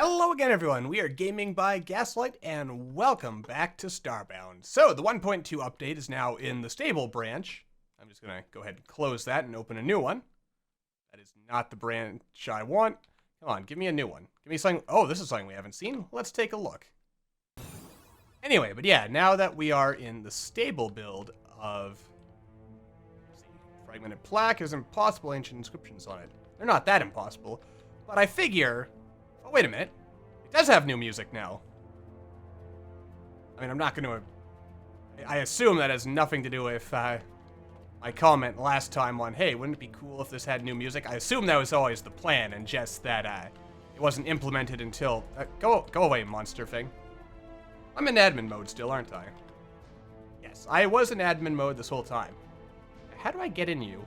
Hello again, everyone. We are Gaming by Gaslight, and welcome back to Starbound. So, the 1.2 update is now in the stable branch. I'm just going to go ahead and close that and open a new one. That is not the branch I want. Come on, give me a new one. Give me something. Oh, this is something we haven't seen. Let's take a look. Anyway, but yeah, now that we are in the stable build of... Fragmented plaque has impossible ancient inscriptions on it. They're not that impossible, but I figure... Oh, wait a minute. It does have new music now. I mean, I'm not going to... I assume that has nothing to do with my comment last time on, hey, wouldn't it be cool if this had new music? I assume that was always the plan, and just that it wasn't implemented until... Go away, monster thing. I'm in admin mode still, aren't I? Yes, I was in admin mode this whole time. How do I get in you?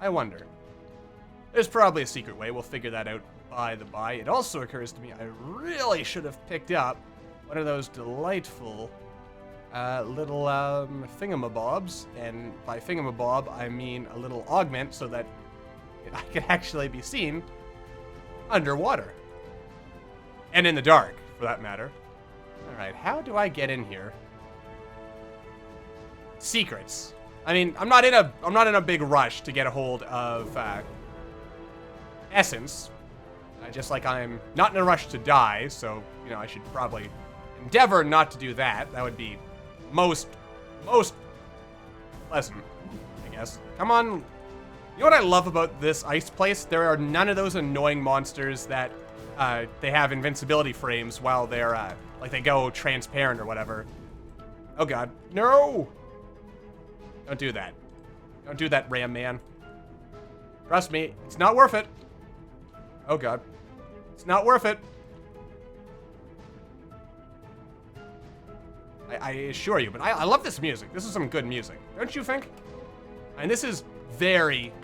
I wonder. There's probably a secret way. We'll figure that out by the by. It also occurs to me I really should have picked up one of those delightful little thingamabobs. And by thingamabob, I mean a little augment so that I can actually be seen underwater. And in the dark, for that matter. Alright, how do I get in here? Secrets. I mean, I'm not in a big rush to get a hold of essence. Just like I'm not in a rush to die, so you know I should probably endeavor not to do that. That would be most pleasant, I guess. Come on. You know what I love about this ice place? There are none of those annoying monsters that they have invincibility frames while they're like they go transparent or whatever. Oh god, no! Don't do that. Don't do that, Ram Man. Trust me, it's not worth it. Oh god. It's not worth it. I assure you, but I love this music. This is some good music. Don't you think? And this is very...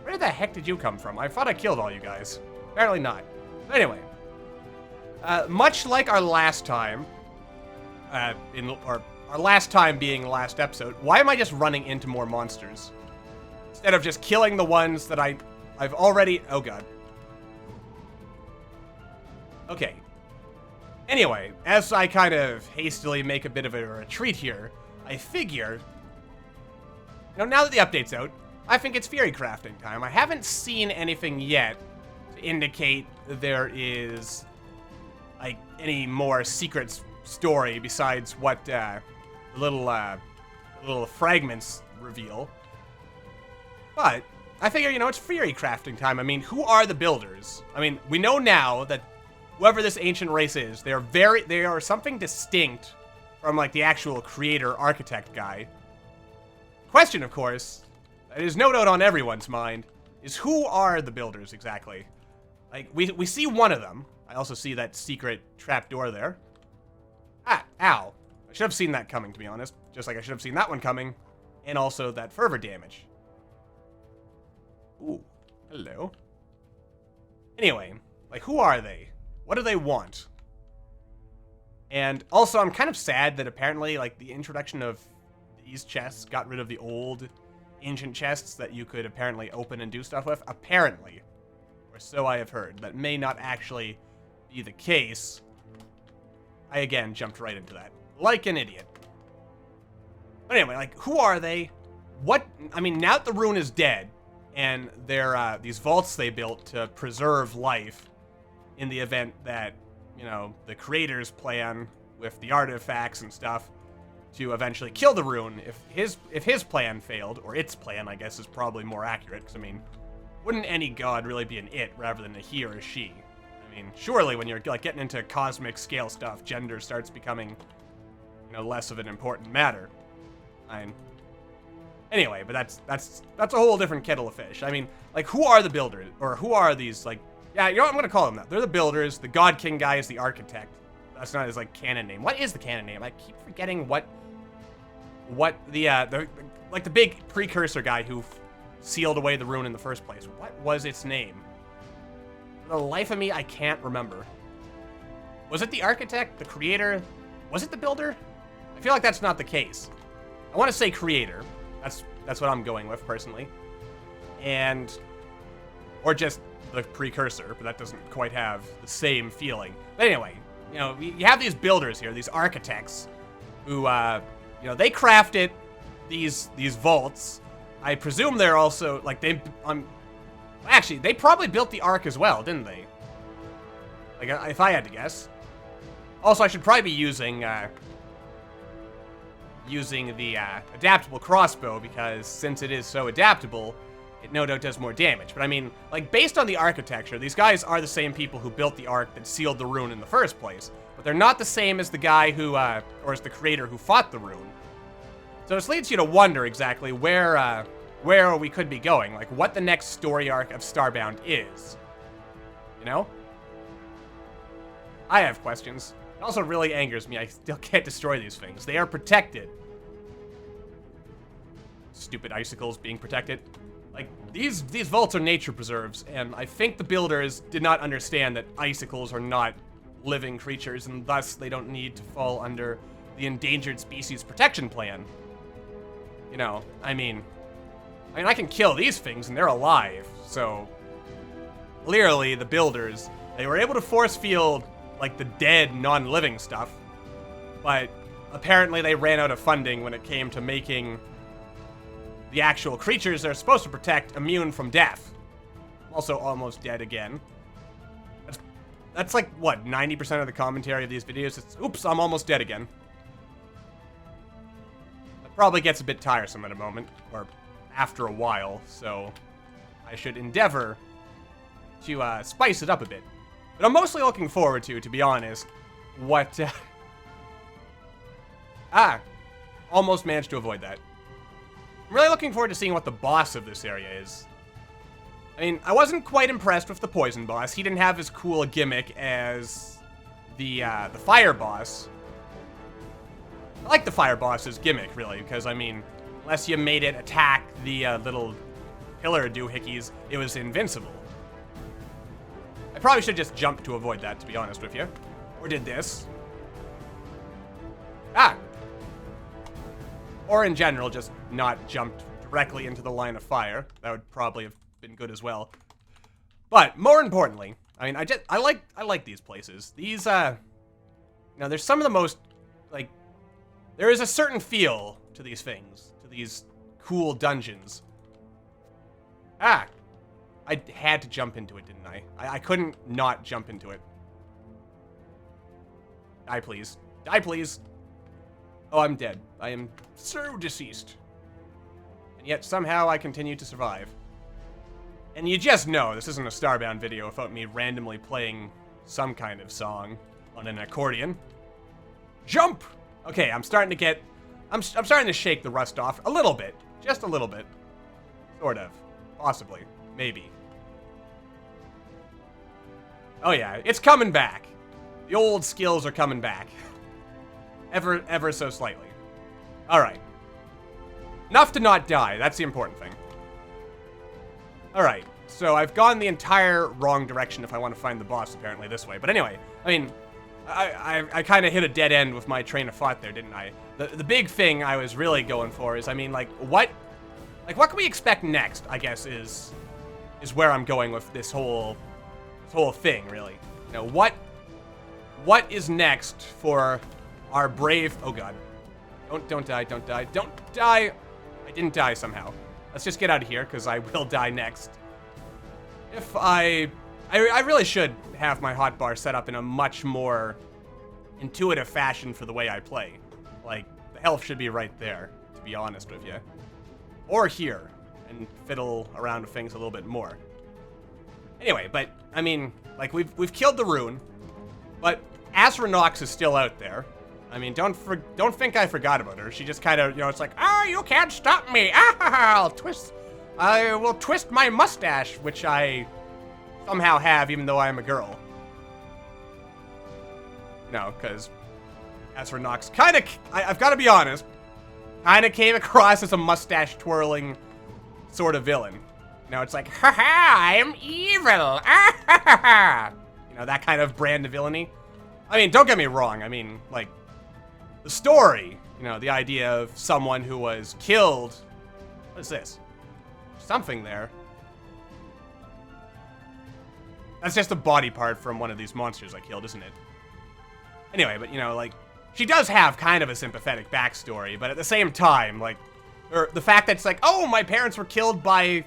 Where the heck did you come from? I thought I killed all you guys. Apparently not. But anyway. Much like our last time, our last time being last episode, why am I just running into more monsters? Instead of just killing the ones that I've already... Oh god. Okay. Anyway, as I kind of hastily make a bit of a retreat here, I figure... You know, now that the update's out, I think it's theory crafting time. I haven't seen anything yet to indicate there is, like, any more secret story besides what, the little fragments reveal. But I figure, you know, it's theory crafting time. I mean, who are the builders? I mean, we know now that whoever this ancient race is, they are something distinct from, like, the actual creator architect guy. Question, of course, that is no doubt on everyone's mind, is who are the builders exactly? Like, we see one of them. I also see that secret trapdoor there. Ah, ow. I should have seen that coming, to be honest. Just like I should have seen that one coming. And also that fervor damage. Ooh, hello. Anyway, like, who are they? What do they want? And also, I'm kind of sad that apparently, like, the introduction of these chests got rid of the old ancient chests that you could apparently open and do stuff with. Apparently. Or so I have heard. That may not actually be the case. I, again, jumped right into that. Like an idiot. But anyway, like, who are they? What? I mean, now that the rune is dead, and they're, these vaults they built to preserve life in the event that, you know, the creators plan with the artifacts and stuff to eventually kill the rune if his plan failed, or its plan, I guess, is probably more accurate, because, I mean, wouldn't any god really be an it rather than a he or a she? I mean, surely when you're, like, getting into cosmic scale stuff, gender starts becoming, you know, less of an important matter. Anyway, but that's a whole different kettle of fish. I mean, like, who are the builders? Or who are these, like... Yeah, you know what? I'm gonna call them that. They're the builders. The God King guy is the architect. That's not his, like, canon name. What is the canon name? I keep forgetting what the like, the big precursor guy who sealed away the rune in the first place. What was its name? For the life of me, I can't remember. Was it the architect? The creator? Was it the builder? I feel like that's not the case. I want to say creator. That's what I'm going with, personally. And... Or just the precursor, but that doesn't quite have the same feeling. But anyway, you know, you have these builders here, these architects, who, you know, they crafted these vaults. I presume they're also, like, actually, they probably built the Ark as well, didn't they? Like, if I had to guess. Also, I should probably be using the adaptable crossbow, because since it is so adaptable, it no doubt does more damage. But I mean, like, based on the architecture, these guys are the same people who built the Ark that sealed the rune in the first place. But they're not the same as the guy who, or as the creator who fought the rune. So this leads you to wonder exactly where we could be going. Like, what the next story arc of Starbound is. You know? I have questions. It also really angers me I still can't destroy these things. They are protected. Stupid icicles being protected. Like, these vaults are nature preserves, and I think the builders did not understand that icicles are not living creatures, and thus they don't need to fall under the Endangered Species Protection Plan. You know, I mean, I can kill these things and they're alive, so clearly the builders, they were able to force field, like, the dead, non-living stuff, but apparently they ran out of funding when it came to making the actual creatures they're supposed to protect immune from death. I'm also almost dead again. That's like, what, 90% of the commentary of these videos? It's, oops, I'm almost dead again. That probably gets a bit tiresome at a moment, or after a while, so I should endeavor to spice it up a bit. But I'm mostly looking forward to be honest, what... almost managed to avoid that. I'm really looking forward to seeing what the boss of this area is. I mean, I wasn't quite impressed with the poison boss. He didn't have as cool a gimmick as the fire boss. I like the fire boss's gimmick, really, because, I mean, unless you made it attack the little pillar doohickeys, it was invincible. I probably should just jump to avoid that, to be honest with you. Or did this. Or in general, just not jumped directly into the line of fire. That would probably have been good as well. But more importantly, I mean, I like these places. These now there's some of the most, like, there is a certain feel to these things, to these cool dungeons. I had to jump into it, didn't I? I couldn't not jump into it. Die, please. Die, please. Oh, I'm dead. I am so deceased. And yet, somehow, I continue to survive. And you just know this isn't a Starbound video without me randomly playing some kind of song on an accordion. Jump! Okay, I'm starting to get... I'm starting to shake the rust off a little bit. Just a little bit. Sort of. Possibly. Maybe. Oh yeah, it's coming back. The old skills are coming back. Ever so slightly. Alright. Enough to not die, that's the important thing. Alright, so I've gone the entire wrong direction if I want to find the boss, apparently, this way. But anyway, I mean, I kind of hit a dead end with my train of thought there, didn't I? The big thing I was really going for is, I mean, like, what can we expect next, I guess, is where I'm going with this whole thing, really. You know, what is next for our brave... Oh, God. Don't die, don't die, don't die! I didn't die somehow. Let's just get out of here, because I will die next. If I really should have my hotbar set up in a much more intuitive fashion for the way I play. Like, the health should be right there, to be honest with you. Or here, and fiddle around with things a little bit more. Anyway, but, I mean, like, we've killed the rune, but Asra Nox is still out there. I mean, don't think I forgot about her. She just kind of, you know, it's like, oh, you can't stop me. I will twist my mustache, which I somehow have, even though I am a girl. No, because Asra Nox kind of, I've got to be honest, kind of came across as a mustache twirling sort of villain. You know, it's like, haha, I am evil. You know, that kind of brand of villainy. I mean, don't get me wrong. I mean, like, the story, you know, the idea of someone who was killed. What is this? Something there. That's just a body part from one of these monsters I killed, isn't it? Anyway, but, you know, like, she does have kind of a sympathetic backstory, but at the same time, like, or the fact that it's like, oh, my parents were killed by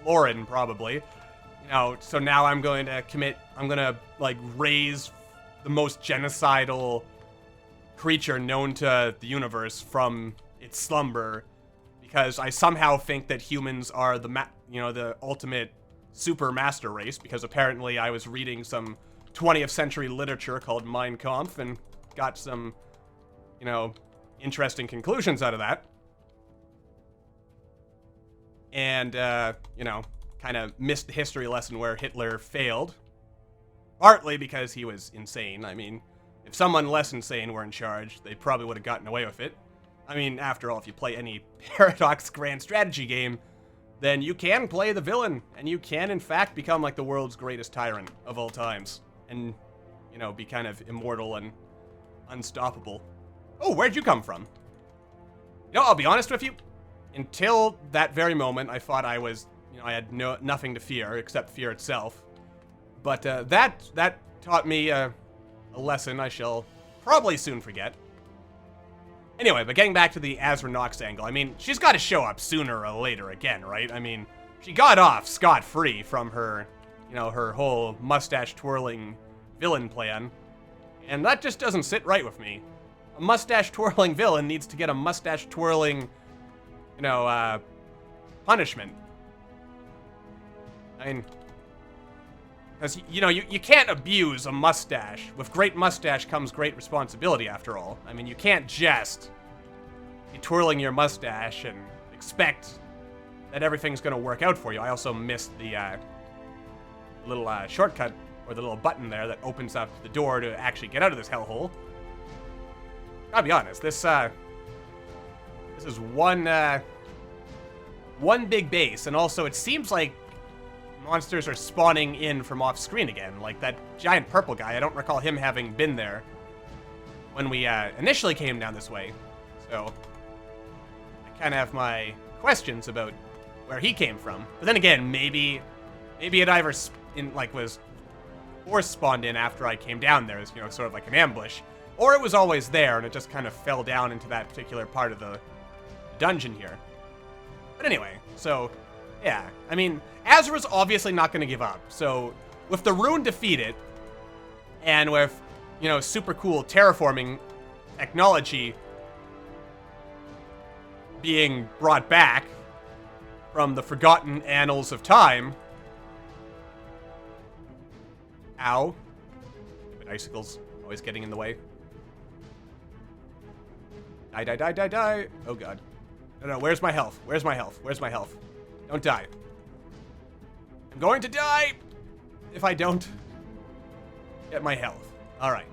Florin, probably. You know, so now I'm going to like, raise the most genocidal creature known to the universe from its slumber, because I somehow think that humans are the ultimate super master race, because apparently I was reading some 20th century literature called Mein Kampf and got some, you know, interesting conclusions out of that. And, you know, kind of missed the history lesson where Hitler failed. Partly because he was insane. I mean, if someone less insane were in charge, they probably would have gotten away with it. I mean, after all, if you play any Paradox grand strategy game, then you can play the villain, and you can, in fact, become like the world's greatest tyrant of all times. And, you know, be kind of immortal and unstoppable. Oh, where'd you come from? You know, I'll be honest with you. Until that very moment, I thought I was, you know, I had nothing to fear except fear itself. But that taught me a lesson I shall probably soon forget. Anyway, but getting back to the Asra Nox angle, I mean, she's got to show up sooner or later again, right? I mean, she got off scot-free from her, you know, her whole mustache-twirling villain plan, and that just doesn't sit right with me. A mustache-twirling villain needs to get a mustache-twirling, you know, punishment. I mean, because, you know, you can't abuse a mustache. With great mustache comes great responsibility, after all. I mean, you can't just be twirling your mustache and expect that everything's going to work out for you. I also missed the little shortcut, or the little button there that opens up the door to actually get out of this hellhole. Gotta be honest, this is one big base, and also it seems like monsters are spawning in from off-screen again. Like that giant purple guy, I don't recall him having been there when we initially came down this way. So I kind of have my questions about where he came from. But then again, maybe it either was force spawned in after I came down there as, you know, sort of like an ambush, or it was always there and it just kind of fell down into that particular part of the dungeon here. But anyway, so yeah, I mean, Asra's obviously not going to give up. So with the rune defeated, and with, you know, super cool terraforming technology being brought back from the forgotten annals of time. Ow. Stupid icicles, always getting in the way. Die, die, die, die, die. Oh god. No, where's my health? Where's my health? Where's my health? Don't die. I'm going to die if I don't get my health. Alright.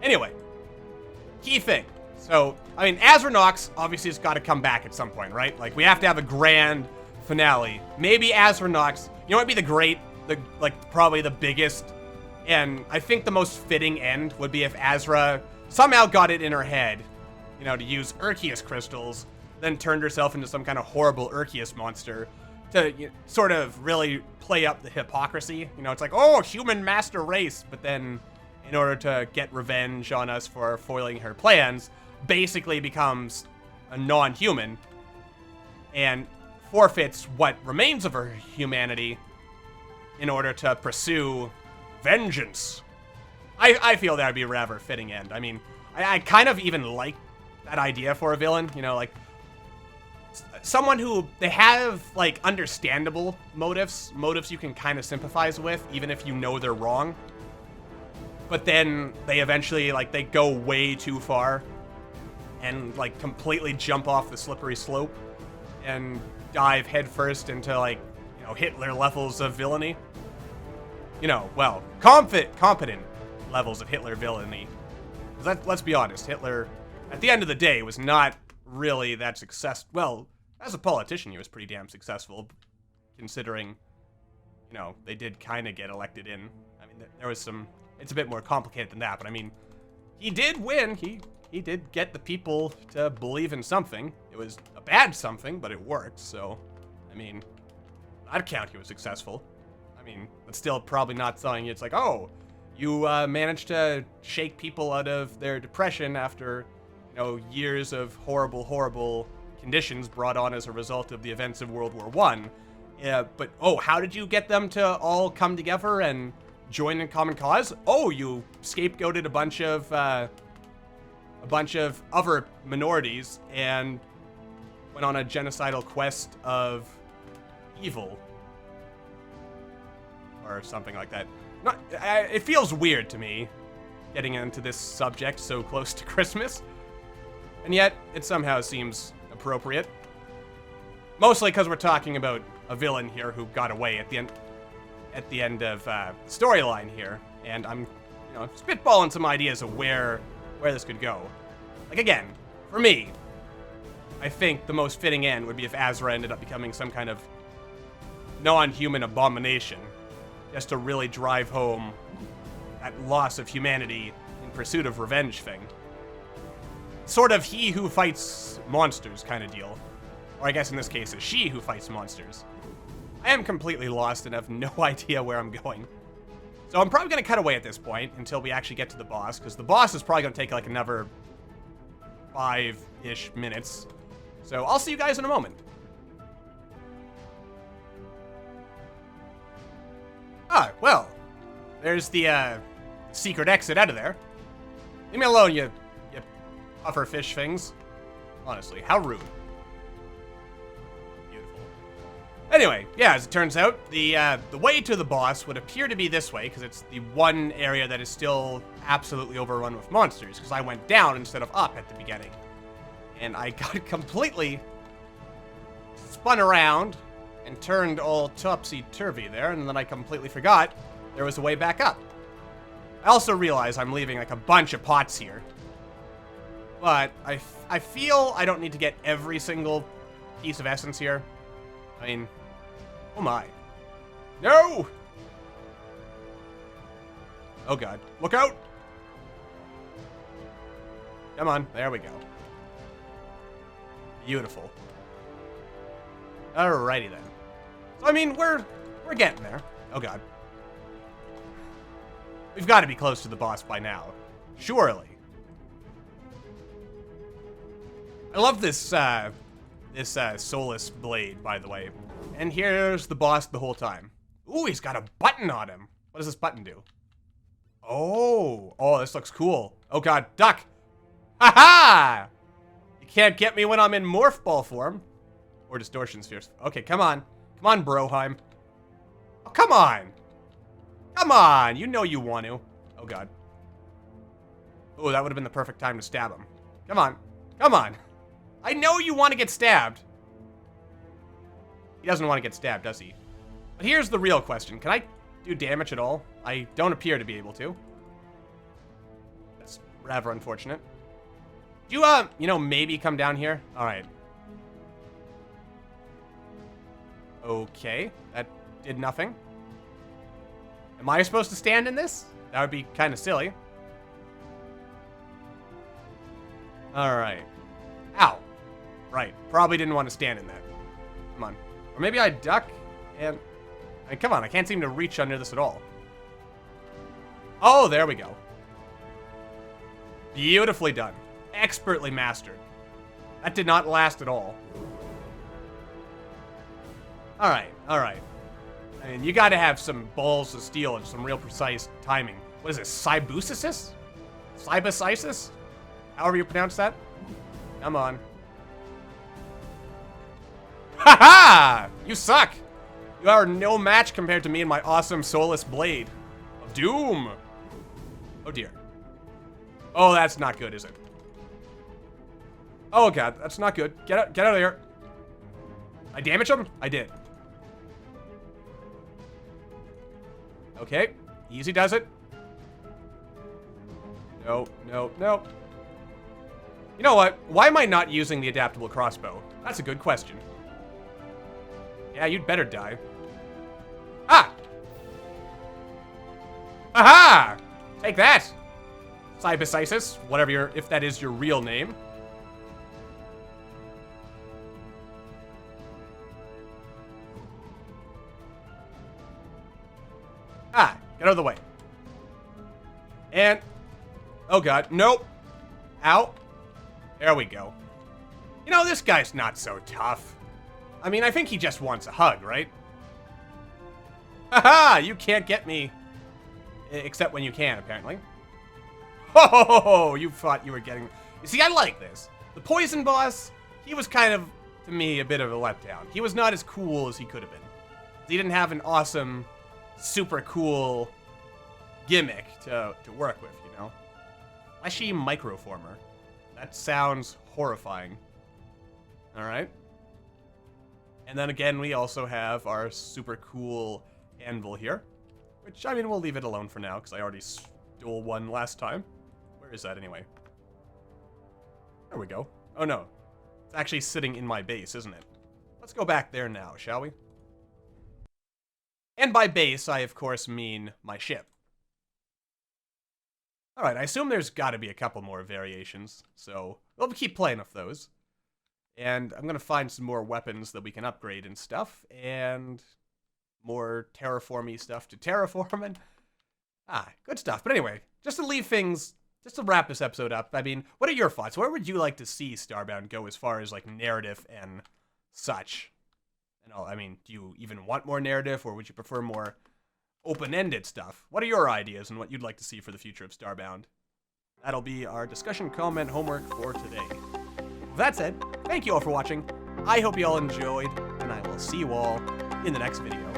Anyway. Key thing. So, I mean, Asra Nox obviously has got to come back at some point, right? Like, we have to have a grand finale. Maybe Asra Nox, you know what would be probably the biggest, and I think the most fitting end would be if Asra somehow got it in her head, you know, to use Urkius crystals, then turned herself into some kind of horrible Urkius monster to, you know, sort of really play up the hypocrisy. You know, it's like, oh, human master race, but then in order to get revenge on us for foiling her plans, basically becomes a non-human and forfeits what remains of her humanity in order to pursue vengeance. I feel that would be a rather fitting end. I mean, I kind of even like that idea for a villain, you know, like someone who, they have, like, understandable motives you can kind of sympathize with, even if you know they're wrong. But then they eventually, like, they go way too far and, like, completely jump off the slippery slope and dive headfirst into, like, you know, Hitler levels of villainy. You know, well, competent levels of Hitler villainy. Let's be honest, Hitler, at the end of the day, was not really that successful. Well, as a politician, he was pretty damn successful, considering, you know, they did kind of get elected in. I mean, there was some, it's a bit more complicated than that, but I mean, he did win. He did get the people to believe in something. It was a bad something, but it worked, so, I mean, I'd count he was successful. I mean, it's still probably not something. It's like, oh, you managed to shake people out of their depression after, you know, years of horrible, horrible conditions brought on as a result of the events of World War I. Yeah, but, oh, how did you get them to all come together and join in common cause? Oh, you scapegoated a bunch of other minorities and went on a genocidal quest of evil. Or something like that. It feels weird to me, getting into this subject so close to Christmas. And yet, it somehow seems appropriate. Mostly because we're talking about a villain here who got away at the end of the storyline here. And I'm, you know, spitballing some ideas of where this could go. Like, again, for me, I think the most fitting end would be if Asra ended up becoming some kind of non-human abomination, just to really drive home that loss of humanity in pursuit of revenge thing. Sort of he who fights monsters kind of deal. Or I guess in this case, it's she who fights monsters. I am completely lost and have no idea where I'm going. So I'm probably going to cut away at this point until we actually get to the boss, because the boss is probably going to take like another 5-ish minutes. So I'll see you guys in a moment. Ah, well, there's the secret exit out of there. Leave me alone, you puffer fish things. Honestly, how rude. Beautiful. Anyway, yeah, as it turns out, the way to the boss would appear to be this way, because it's the one area that is still absolutely overrun with monsters, because I went down instead of up at the beginning. And I got completely spun around and turned all topsy-turvy there, and then I completely forgot there was a way back up. I also realize I'm leaving like a bunch of pots here. But I feel I don't need to get every single piece of essence here. I mean, oh my. No! Oh god. Look out! Come on, there we go. Beautiful. Alrighty then. So I mean, we're getting there. Oh god. We've got to be close to the boss by now. Surely. I love this soulless blade, by the way. And here's the boss the whole time. Ooh, he's got a button on him. What does this button do? Oh, this looks cool. Oh god, duck. Ha-ha! You can't get me when I'm in morph ball form. Or distortion spheres. Okay, come on. Come on, Broheim. Oh, come on. Come on. You know you want to. Oh, God. Oh, that would have been the perfect time to stab him. Come on. Come on. I know you want to get stabbed. He doesn't want to get stabbed, does he? But here's the real question. Can I do damage at all? I don't appear to be able to. That's rather unfortunate. Do you, you know, maybe come down here? All right. Okay, that did nothing. Am I supposed to stand in this? That would be kind of silly. Alright. Ow. Right, probably didn't want to stand in that. Come on. Or maybe I duck and... I mean, come on, I can't seem to reach under this at all. Oh, there we go. Beautifully done. Expertly mastered. That did not last at all. Alright, alright. I mean, you gotta have some balls of steel and some real precise timing. What is this, Cybusisis? Cybusisis? However you pronounce that? Come on. Ha-ha! You suck! You are no match compared to me and my awesome soulless blade of doom. Oh dear. Oh, that's not good, is it? Oh god, that's not good. Get out of here. I damage him? I did. Okay, easy does it. No, no, no. You know what? Why am I not using the adaptable crossbow? That's a good question. Yeah, you'd better die. Ah! Aha! Take that! Cybusisis, whatever your, if that is your real name. Get out of the way. And, oh god, nope. Ow. There we go. You know, this guy's not so tough. I mean, I think he just wants a hug, right? Haha, you can't get me. Except when you can, apparently. Oh, you thought you were getting... You see, I like this. The poison boss, he was kind of, to me, a bit of a letdown. He was not as cool as he could have been. He didn't have an awesome, super cool gimmick to work with, you know? Fleshy microformer. That sounds horrifying. Alright. And then again, we also have our super cool anvil here. Which, I mean, we'll leave it alone for now, because I already stole one last time. Where is that, anyway? There we go. Oh, no. It's actually sitting in my base, isn't it? Let's go back there now, shall we? And by base, I, of course, mean my ship. Alright, I assume there's got to be a couple more variations, so we'll keep playing with those. And I'm going to find some more weapons that we can upgrade and stuff, and more terraformy stuff to terraform, and good stuff. But anyway, just to leave things, just to wrap this episode up, I mean, what are your thoughts? Where would you like to see Starbound go as far as, like, narrative and such? And I mean, do you even want more narrative, or would you prefer more open-ended stuff? What are your ideas and what you'd like to see for the future of Starbound? That'll be our discussion comment homework for today. With that said, thank you all for watching. I hope you all enjoyed, and I will see you all in the next video.